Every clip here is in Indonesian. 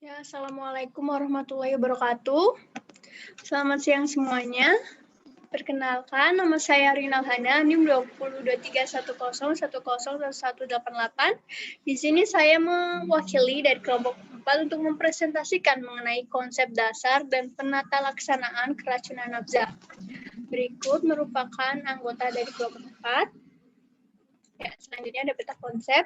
Ya, Assalamualaikum warahmatullahi wabarakatuh. Selamat siang semuanya. Perkenalkan, nama saya Rina Hana, NIM 202310101188. Di sini saya mewakili dari kelompok 4 untuk mempresentasikan mengenai konsep dasar dan penata laksanaan keracunan nafza. Berikut merupakan anggota dari kelompok 4. Ya, selanjutnya ada peta konsep.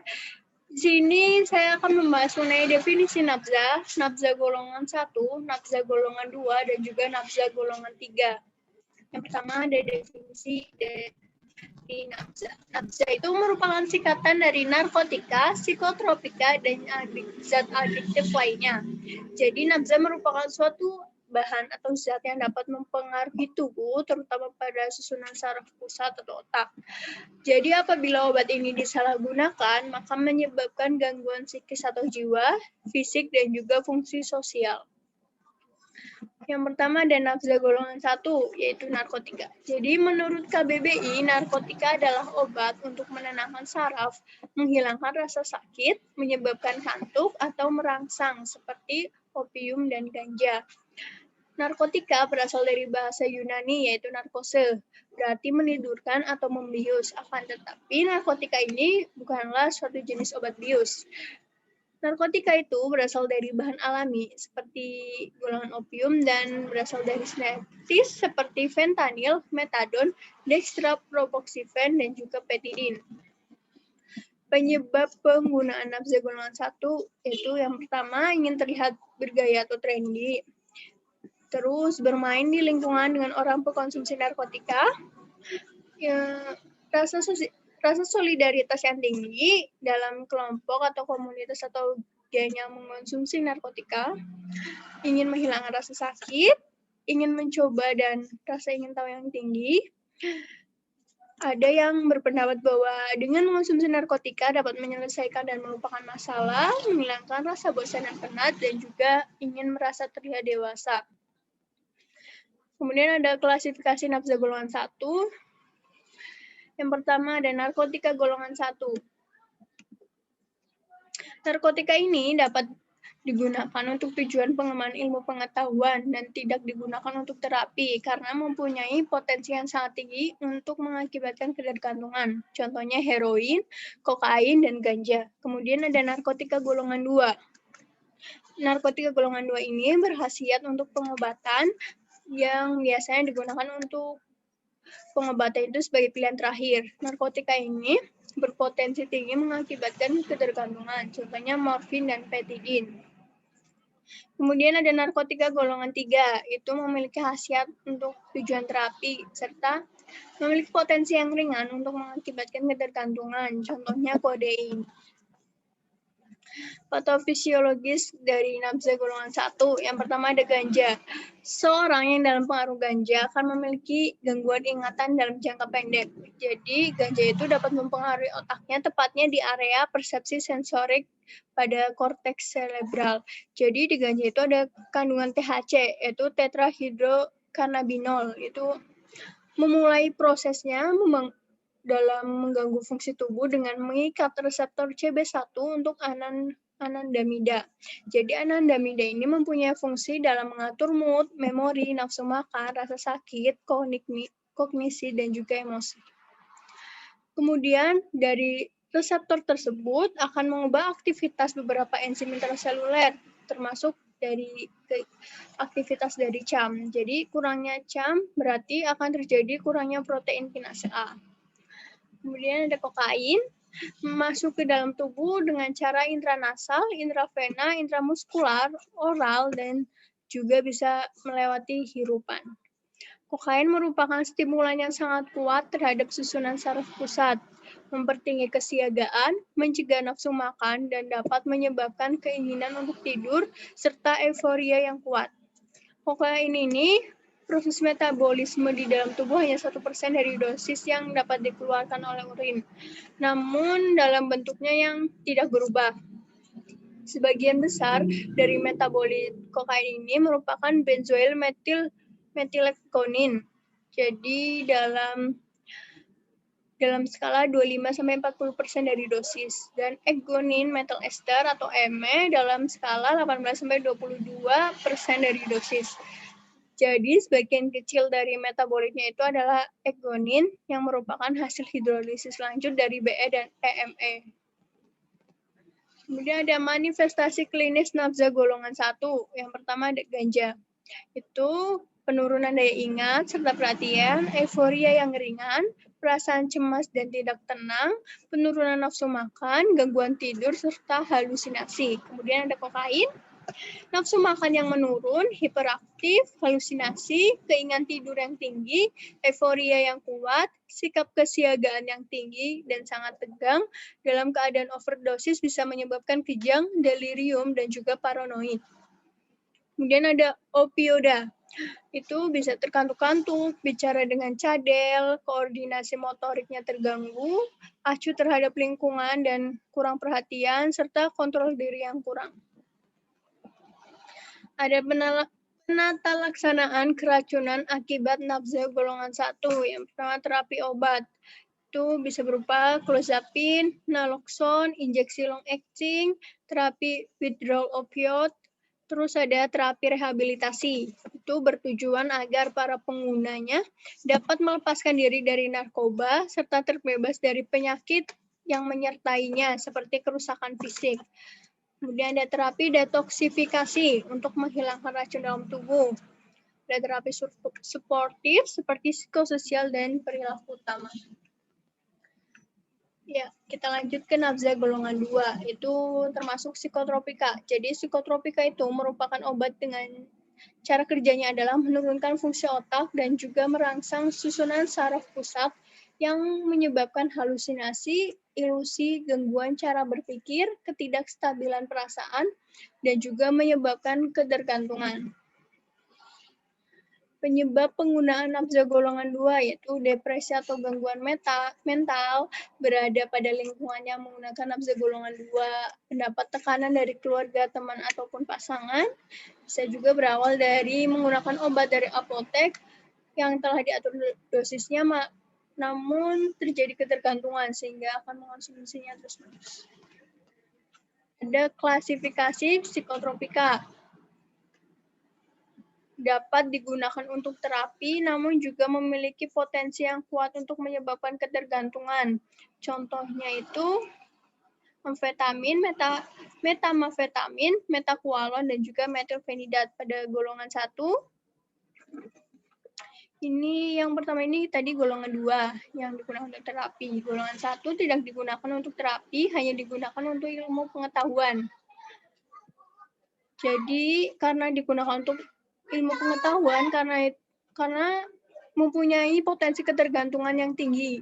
Di sini saya akan membahas mengenai definisi nafza, nafza golongan 1, nafza golongan 2, dan juga nafza golongan 3. Yang pertama ada definisi dari nafza. Nafza itu merupakan singkatan dari narkotika, psikotropika, dan zat adiktif lainnya. Jadi nafza merupakan suatu bahan atau zat yang dapat mempengaruhi tubuh, terutama pada susunan saraf pusat atau otak. Jadi apabila obat ini disalahgunakan, maka menyebabkan gangguan psikis atau jiwa, fisik, dan juga fungsi sosial. Yang pertama ada nafza golongan 1, yaitu narkotika. Jadi menurut KBBI, narkotika adalah obat untuk menenangkan saraf, menghilangkan rasa sakit, menyebabkan kantuk, atau merangsang seperti opium dan ganja. Narkotika berasal dari bahasa Yunani, yaitu narkose, berarti menidurkan atau membius. Akan tetapi, narkotika ini bukanlah suatu jenis obat bius. Narkotika itu berasal dari bahan alami, seperti golongan opium, dan berasal dari sintetis seperti fentanyl, metadon, dextropropoxifen, dan juga petidin. Penyebab penggunaan nafza golongan 1 yaitu yang pertama ingin terlihat bergaya atau trendy, terus bermain di lingkungan dengan orang pengkonsumsi narkotika, ya, rasa solidaritas yang tinggi dalam kelompok atau komunitas atau geng yang mengkonsumsi narkotika, ingin menghilangkan rasa sakit, ingin mencoba dan rasa ingin tahu yang tinggi. Ada yang berpendapat bahwa dengan mengonsumsi narkotika dapat menyelesaikan dan melupakan masalah, menghilangkan rasa bosan dan penat, dan juga ingin merasa terlihat dewasa. Kemudian ada klasifikasi nafza golongan 1. Yang pertama ada narkotika golongan 1. Narkotika ini dapat digunakan untuk tujuan pengembangan ilmu pengetahuan dan tidak digunakan untuk terapi karena mempunyai potensi yang sangat tinggi untuk mengakibatkan ketergantungan. Contohnya heroin, kokain, dan ganja. Kemudian ada narkotika golongan 2. Narkotika golongan 2 ini berkhasiat untuk pengobatan yang biasanya digunakan untuk pengobatan itu sebagai pilihan terakhir. Narkotika ini berpotensi tinggi mengakibatkan ketergantungan, contohnya morfin dan petidin. Kemudian ada narkotika golongan 3, itu memiliki khasiat untuk tujuan terapi, serta memiliki potensi yang ringan untuk mengakibatkan ketergantungan, contohnya kodein. Patofisiologis dari nafza golongan 1. Yang pertama ada ganja. Seorang yang dalam pengaruh ganja akan memiliki gangguan ingatan dalam jangka pendek. Jadi ganja itu dapat mempengaruhi otaknya, tepatnya di area persepsi sensorik pada korteks cerebral. Jadi di ganja itu ada kandungan THC, yaitu tetrahydrocannabinol. Itu memulai prosesnya dalam mengganggu fungsi tubuh dengan mengikat reseptor CB1 untuk anandamida. Jadi anandamida ini mempunyai fungsi dalam mengatur mood, memori, nafsu makan, rasa sakit, kognisi, dan juga emosi. Kemudian dari reseptor tersebut akan mengubah aktivitas beberapa enzim intraseluler, termasuk dari aktivitas dari CAM. Jadi kurangnya CAM berarti akan terjadi kurangnya protein kinase A. Kemudian ada kokain, masuk ke dalam tubuh dengan cara intranasal, intravena, intramuskular, oral, dan juga bisa melewati hirupan. Kokain merupakan stimulan yang sangat kuat terhadap susunan saraf pusat, mempertinggi kesiagaan, mencegah nafsu makan, dan dapat menyebabkan keinginan untuk tidur, serta euforia yang kuat. Kokain ini proses metabolisme di dalam tubuh hanya 1% dari dosis yang dapat dikeluarkan oleh urin, namun dalam bentuknya yang tidak berubah. Sebagian besar dari metabolit kokain ini merupakan benzoyl metilektonin. Jadi dalam dalam skala 25-40% dari dosis, dan egonin metal ester atau ME dalam skala 18-22% dari dosis. Jadi, sebagian kecil dari metabolitnya itu adalah egonin yang merupakan hasil hidrolisis lanjut dari BE dan EME. Kemudian ada manifestasi klinis nafza golongan 1. Yang pertama ada ganja. Itu penurunan daya ingat serta perhatian, euforia yang ringan, perasaan cemas dan tidak tenang, penurunan nafsu makan, gangguan tidur, serta halusinasi. Kemudian ada kokain, nafsu makan yang menurun, hiperaktif, halusinasi, keinginan tidur yang tinggi, euforia yang kuat, sikap kesiagaan yang tinggi dan sangat tegang. Dalam keadaan overdosis bisa menyebabkan kejang, delirium, dan juga paranoid. Kemudian ada opioida. Itu bisa terkantuk-kantuk, bicara dengan cadel, koordinasi motoriknya terganggu, acuh terhadap lingkungan dan kurang perhatian, serta kontrol diri yang kurang. Ada penata laksanaan keracunan akibat nafza golongan 1. Yang pertama terapi obat. Itu bisa berupa clozapine, naloxone, injeksi long acting, terapi withdrawal opioid. Terus ada terapi rehabilitasi. Itu bertujuan agar para penggunanya dapat melepaskan diri dari narkoba serta terbebas dari penyakit yang menyertainya seperti kerusakan fisik. Kemudian ada terapi detoksifikasi untuk menghilangkan racun dalam tubuh. Ada terapi suportif seperti psikososial dan perilaku utama. Ya, kita lanjut ke nafza golongan 2, itu termasuk psikotropika. Jadi psikotropika itu merupakan obat dengan cara kerjanya adalah menurunkan fungsi otak dan juga merangsang susunan saraf pusat yang menyebabkan halusinasi, ilusi, gangguan cara berpikir, ketidakstabilan perasaan, dan juga menyebabkan ketergantungan. Penyebab penggunaan nafza golongan 2 yaitu depresi atau gangguan mental, berada pada lingkungan yang menggunakan nafza golongan 2, mendapat tekanan dari keluarga, teman, ataupun pasangan. Bisa juga berawal dari menggunakan obat dari apotek yang telah diatur dosisnya, namun terjadi ketergantungan sehingga akan mengonsumsinya terus-menerus. Ada klasifikasi psikotropika. Dapat digunakan untuk terapi, namun juga memiliki potensi yang kuat untuk menyebabkan ketergantungan. Contohnya itu amfetamin, metamfetamin, metakualon, dan juga metilfenidat pada golongan 1. Ini yang pertama ini tadi golongan 2 yang digunakan untuk terapi. Golongan 1 tidak digunakan untuk terapi, hanya digunakan untuk ilmu pengetahuan. Jadi karena digunakan untuk ilmu pengetahuan karena mempunyai potensi ketergantungan yang tinggi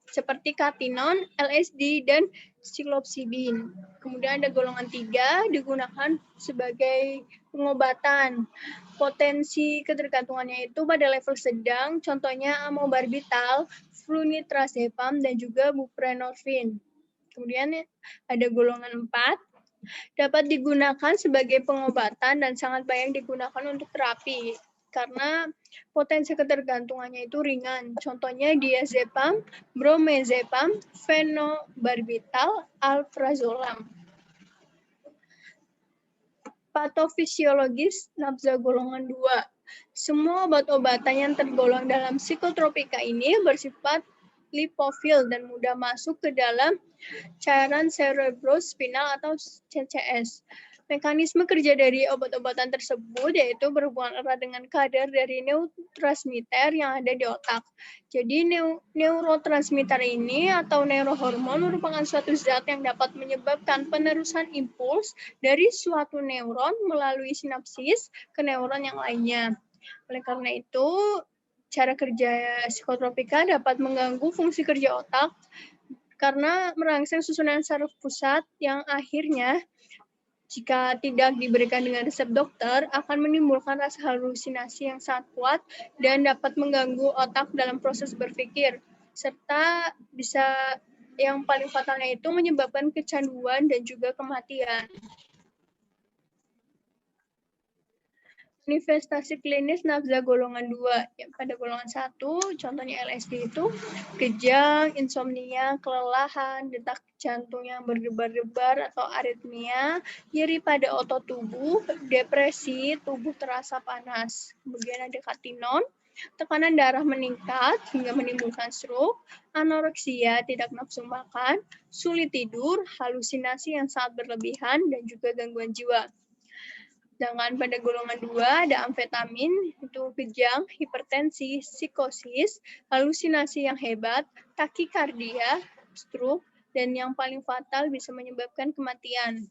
seperti katinon, LSD, dan psilocybin. Kemudian ada golongan 3 digunakan sebagai pengobatan. Potensi ketergantungannya itu pada level sedang, contohnya amobarbital, flunitrazepam, dan juga buprenorfin. Kemudian ada golongan 4, dapat digunakan sebagai pengobatan dan sangat banyak digunakan untuk terapi karena potensi ketergantungannya itu ringan. Contohnya diazepam, bromazepam, fenobarbital, alprazolam. Patofisiologis nafza golongan 2. Semua obat-obatan yang tergolong dalam psikotropika ini bersifat lipofil dan mudah masuk ke dalam cairan cerebrospinal atau CCS. Mekanisme kerja dari obat-obatan tersebut yaitu berhubungan erat dengan kadar dari neurotransmitter yang ada di otak. Jadi neurotransmitter ini atau neurohormon merupakan suatu zat yang dapat menyebabkan penerusan impuls dari suatu neuron melalui sinapsis ke neuron yang lainnya. Oleh karena itu, cara kerja psikotropika dapat mengganggu fungsi kerja otak karena merangsang susunan saraf pusat yang akhirnya jika tidak diberikan dengan resep dokter akan menimbulkan rasa halusinasi yang sangat kuat dan dapat mengganggu otak dalam proses berpikir serta bisa yang paling fatalnya itu menyebabkan kecanduan dan juga kematian. Manifestasi klinis nafza golongan 2. Ya, pada golongan 1, contohnya LSD itu kejang, insomnia, kelelahan, detak jantung yang berdebar-debar atau aritmia, nyeri pada otot tubuh, depresi, tubuh terasa panas. Kemudian ada katinon, tekanan darah meningkat hingga menimbulkan stroke, anoreksia, tidak nafsu makan, sulit tidur, halusinasi yang sangat berlebihan, dan juga gangguan jiwa. Sedangkan pada golongan 2 ada amfetamin, itu kejang, hipertensi, psikosis, halusinasi yang hebat, takikardia, stroke, dan yang paling fatal bisa menyebabkan kematian.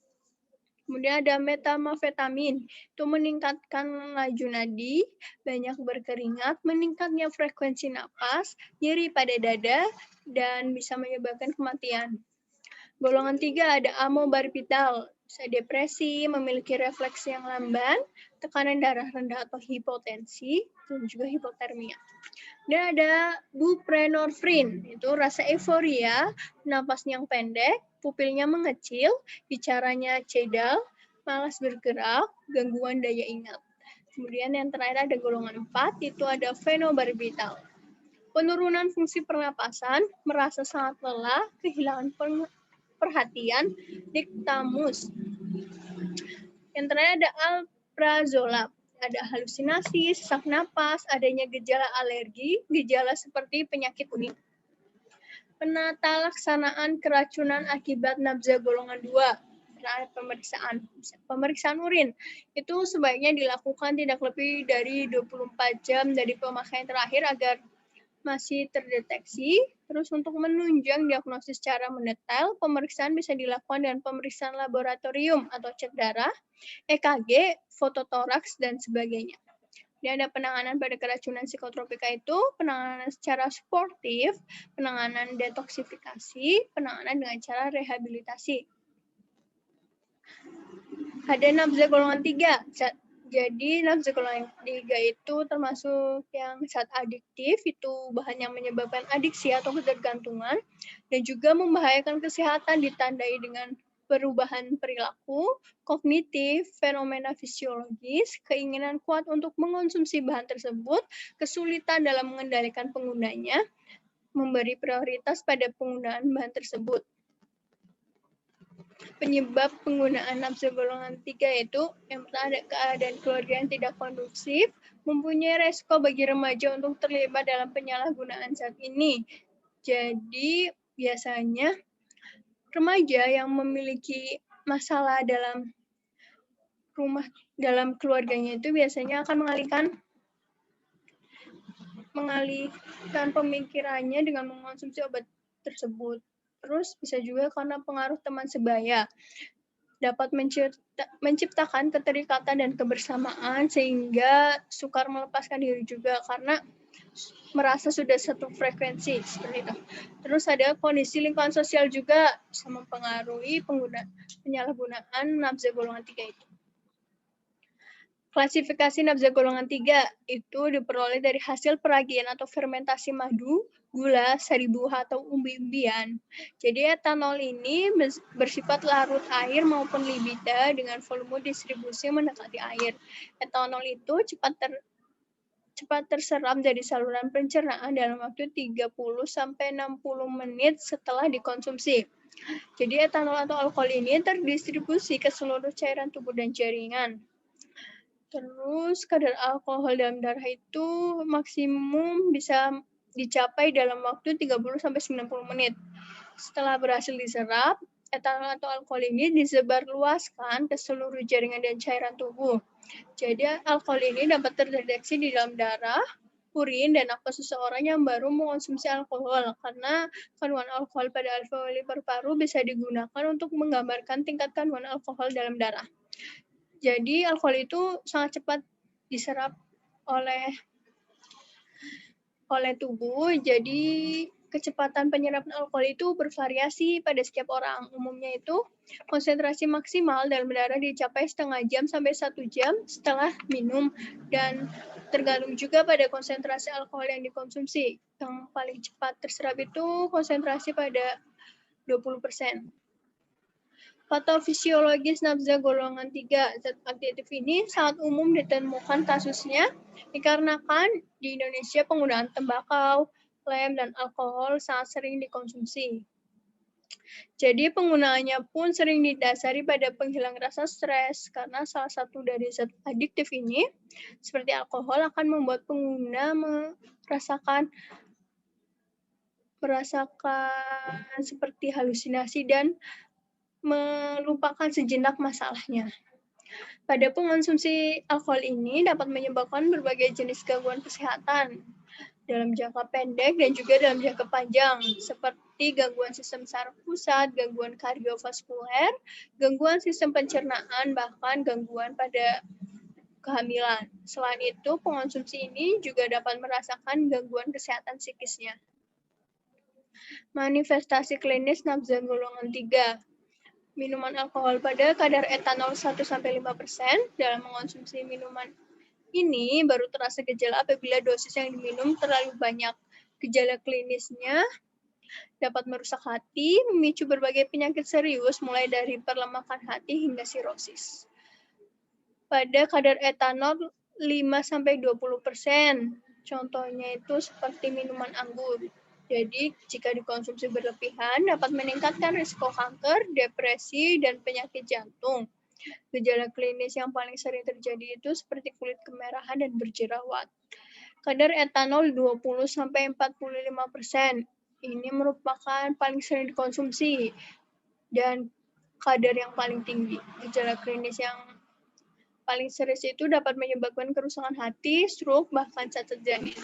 Kemudian ada metamfetamin, itu meningkatkan laju nadi, banyak berkeringat, meningkatnya frekuensi napas, nyeri pada dada, dan bisa menyebabkan kematian. Golongan 3 ada amobarbital, bisa depresi, memiliki refleks yang lamban, tekanan darah rendah atau hipotensi, dan juga hipotermia. Dan ada buprenorfin, itu rasa euforia, napas yang pendek, pupilnya mengecil, bicaranya cedal, malas bergerak, gangguan daya ingat. Kemudian yang terakhir ada golongan 4, itu ada fenobarbital. Penurunan fungsi pernapasan, merasa sangat lelah, kehilangan perhatian, diktamus. Yang terakhir ada alprazolam. Ada halusinasi, sesak napas, adanya gejala alergi, gejala seperti penyakit kuning. Penata laksanaan keracunan akibat nafza golongan 2. Pemeriksaan urin itu sebaiknya dilakukan tidak lebih dari 24 jam dari pemakaian terakhir agar masih terdeteksi. Terus untuk menunjang diagnosis secara mendetail, pemeriksaan bisa dilakukan dengan pemeriksaan laboratorium atau cek darah, EKG, fototoraks, dan sebagainya. Dan ada penanganan pada keracunan psikotropika itu, penanganan secara suportif, penanganan detoksifikasi, penanganan dengan cara rehabilitasi. Ada nafza golongan 3. Jadi nafza golongan 3 itu termasuk yang zat adiktif, itu bahan yang menyebabkan adiksi atau ketergantungan, dan juga membahayakan kesehatan ditandai dengan perubahan perilaku, kognitif, fenomena fisiologis, keinginan kuat untuk mengonsumsi bahan tersebut, kesulitan dalam mengendalikan penggunanya, memberi prioritas pada penggunaan bahan tersebut. Penyebab penggunaan nafza golongan 3 yaitu yang pertama ada keadaan keluarga yang tidak kondusif, mempunyai resiko bagi remaja untuk terlibat dalam penyalahgunaan zat ini. Jadi biasanya remaja yang memiliki masalah dalam keluarganya itu biasanya akan mengalihkan pemikirannya dengan mengonsumsi obat tersebut. Terus bisa juga karena pengaruh teman sebaya, dapat menciptakan keterikatan dan kebersamaan sehingga sukar melepaskan diri juga karena merasa sudah satu frekuensi seperti itu. Terus ada kondisi lingkungan sosial juga bisa mempengaruhi penyalahgunaan nafza golongan 3 itu. Klasifikasi nafza golongan 3 itu diperoleh dari hasil peragian atau fermentasi madu, gula, sari buah atau umbi-umbian. Jadi etanol ini bersifat larut air maupun libida dengan volume distribusi mendekati air. Etanol itu cepat terserap dari saluran pencernaan dalam waktu 30-60 menit setelah dikonsumsi. Jadi etanol atau alkohol ini terdistribusi ke seluruh cairan tubuh dan jaringan. Terus kadar alkohol dalam darah itu maksimum bisa dicapai dalam waktu 30-90 menit. Setelah berhasil diserap, etanol atau alkohol ini disebarluaskan ke seluruh jaringan dan cairan tubuh. Jadi alkohol ini dapat terdeteksi di dalam darah, urin, dan nafas seseorang yang baru mengonsumsi alkohol karena kandungan alkohol pada alveoli paru-paru bisa digunakan untuk menggambarkan tingkat kandungan alkohol dalam darah. Jadi alkohol itu sangat cepat diserap oleh tubuh. Jadi kecepatan penyerapan alkohol itu bervariasi pada setiap orang. Umumnya itu konsentrasi maksimal dalam darah dicapai setengah jam sampai 1 jam setelah minum, dan tergantung juga pada konsentrasi alkohol yang dikonsumsi. Yang paling cepat terserap itu konsentrasi pada 20%. Patofisiologis nafza golongan 3. Zat adiktif ini sangat umum ditemukan kasusnya dikarenakan di Indonesia penggunaan tembakau, lem, dan alkohol sangat sering dikonsumsi. Jadi penggunaannya pun sering didasari pada penghilang rasa stres karena salah satu dari zat adiktif ini seperti alkohol akan membuat pengguna merasakan seperti halusinasi dan melupakan sejenak masalahnya. Pada pengonsumsi alkohol ini dapat menyebabkan berbagai jenis gangguan kesehatan dalam jangka pendek dan juga dalam jangka panjang, seperti gangguan sistem saraf pusat, gangguan kardiovaskuler, gangguan sistem pencernaan, bahkan gangguan pada kehamilan. Selain itu, pengonsumsi ini juga dapat merasakan gangguan kesehatan psikisnya. Manifestasi klinis nafza golongan 3. Minuman alkohol pada kadar etanol 1-5%. Dalam mengonsumsi minuman ini baru terasa gejala apabila dosis yang diminum terlalu banyak. Gejala klinisnya dapat merusak hati, memicu berbagai penyakit serius mulai dari perlemakan hati hingga sirosis. Pada kadar etanol 5-20%. Contohnya itu seperti minuman anggur. Jadi, jika dikonsumsi berlebihan, dapat meningkatkan risiko kanker, depresi, dan penyakit jantung. Gejala klinis yang paling sering terjadi itu seperti kulit kemerahan dan berjerawat. Kadar etanol 20-45%. Ini merupakan paling sering dikonsumsi dan kadar yang paling tinggi. Gejala klinis yang paling serius itu dapat menyebabkan kerusakan hati, stroke, bahkan cacat janin.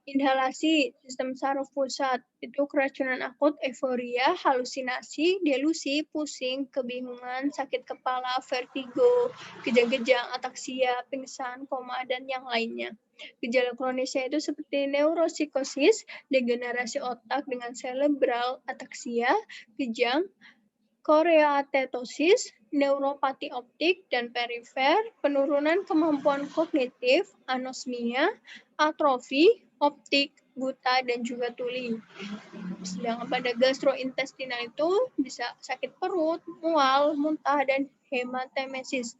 Inhalasi sistem saraf pusat itu keracunan akut, euforia, halusinasi, delusi, pusing, kebingungan, sakit kepala, vertigo, kejang-kejang, ataksia, pingsan, koma, dan yang lainnya. Gejala kronisnya itu seperti neuropsikosis, degenerasi otak dengan cerebral ataksia, kejang, choreatetosis, neuropati optik dan perifer, penurunan kemampuan kognitif, anosmia, atrofi, optik, buta, dan juga tuli. Sedangkan pada gastrointestinal itu bisa sakit perut, mual, muntah, dan hematemesis.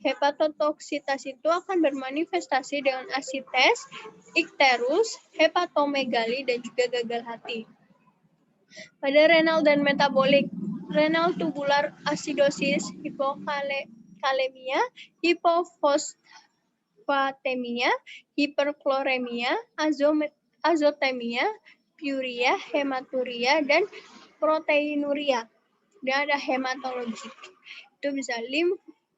Hepatotoksitas itu akan bermanifestasi dengan asites, ikterus, hepatomegali, dan juga gagal hati. Pada renal dan metabolik, renal tubular acidosis, hipokalemia, hipofosfatemia, hiperkloremia, azotemia, pyuria, hematuria, dan proteinuria. Dan ada hematologik. Itu bisa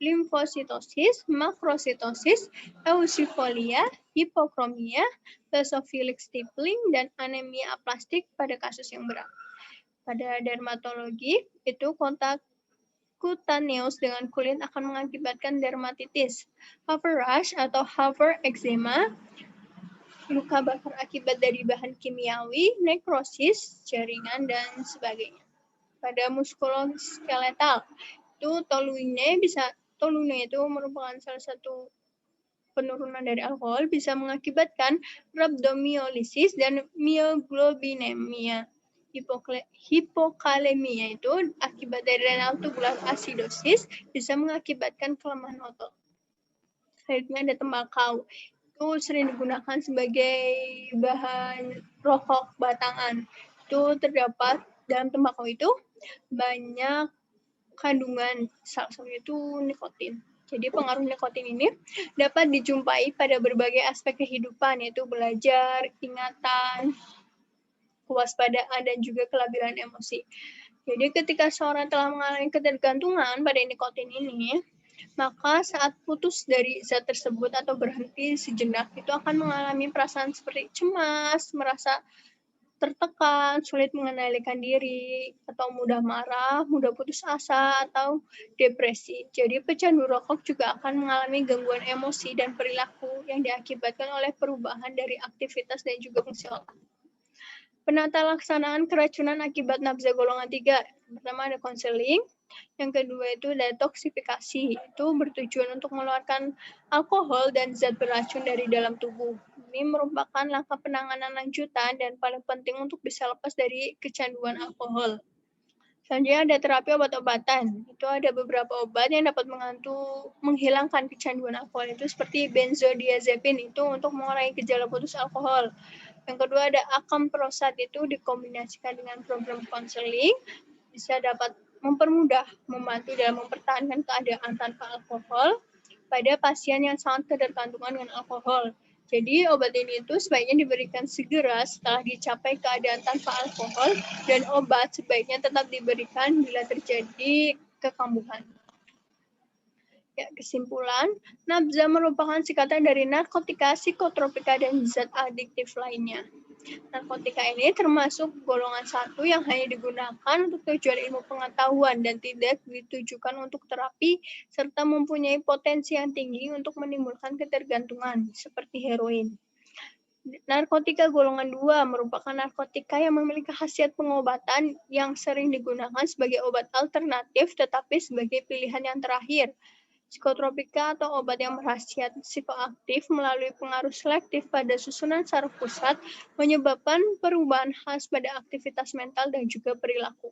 limfositosis, makrositosis, eosinofilia, hipokromia, basophilic stippling, dan anemia aplastik pada kasus yang berat. Pada dermatologi, itu kontak cutaneous dengan kulit akan mengakibatkan dermatitis, Haver rash atau Haver eczema, luka bakar akibat dari bahan kimiawi, nekrosis, jaringan, dan sebagainya. Pada muskuloskeletal, itu toluene itu merupakan salah satu penurunan dari alkohol, bisa mengakibatkan rhabdomyolysis dan myoglobinemia. Hipokalemia itu akibat dari renal tubular acidosis bisa mengakibatkan kelemahan otot. Selanjutnya ada tembakau. Itu sering digunakan sebagai bahan rokok batangan. Itu terdapat dalam tembakau itu banyak kandungan, salah satunya itu nikotin. Jadi pengaruh nikotin ini dapat dijumpai pada berbagai aspek kehidupan, yaitu belajar, ingatan, kewaspadaan, dan juga kelabilan emosi. Jadi ketika seorang telah mengalami ketergantungan pada nikotin ini, maka saat putus dari zat tersebut atau berhenti sejenak, itu akan mengalami perasaan seperti cemas, merasa tertekan, sulit mengendalikan diri, atau mudah marah, mudah putus asa, atau depresi. Jadi pecandu rokok juga akan mengalami gangguan emosi dan perilaku yang diakibatkan oleh perubahan dari aktivitas dan juga fungsi otak. Penata laksanaan keracunan akibat nafza golongan 3. Pertama ada konseling, yang kedua itu detoksifikasi. Itu bertujuan untuk mengeluarkan alkohol dan zat beracun dari dalam tubuh. Ini merupakan langkah penanganan lanjutan dan paling penting untuk bisa lepas dari kecanduan alkohol. Selanjutnya ada terapi obat-obatan. Itu ada beberapa obat yang dapat menghilangkan kecanduan alkohol itu seperti benzodiazepin itu untuk mengurangi gejala putus alkohol. Yang kedua ada akamprosat itu dikombinasikan dengan program konseling bisa dapat membantu dalam mempertahankan keadaan tanpa alkohol pada pasien yang sangat ketergantungan dengan alkohol. Jadi obat ini itu sebaiknya diberikan segera setelah dicapai keadaan tanpa alkohol dan obat sebaiknya tetap diberikan bila terjadi kekambuhan. Ya, kesimpulan, nabza merupakan singkatan dari narkotika, psikotropika, dan zat adiktif lainnya. Narkotika ini termasuk golongan 1 yang hanya digunakan untuk tujuan ilmu pengetahuan dan tidak ditujukan untuk terapi serta mempunyai potensi yang tinggi untuk menimbulkan ketergantungan seperti heroin. Narkotika golongan 2 merupakan narkotika yang memiliki khasiat pengobatan yang sering digunakan sebagai obat alternatif tetapi sebagai pilihan yang terakhir. Psikotropika atau obat yang berkhasiat psikoaktif melalui pengaruh selektif pada susunan saraf pusat menyebabkan perubahan khas pada aktivitas mental dan juga perilaku.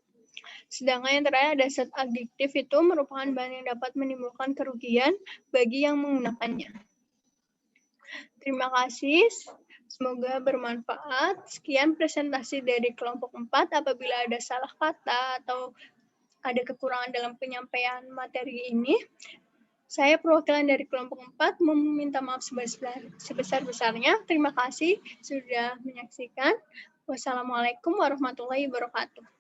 Sedangkan yang terakhir ada zat adiktif itu merupakan bahan yang dapat menimbulkan kerugian bagi yang menggunakannya. Terima kasih. Semoga bermanfaat. Sekian presentasi dari kelompok 4. Apabila ada salah kata atau ada kekurangan dalam penyampaian materi ini, saya perwakilan dari kelompok 4 meminta maaf sebesar-besarnya. Terima kasih sudah menyaksikan. Wassalamualaikum warahmatullahi wabarakatuh.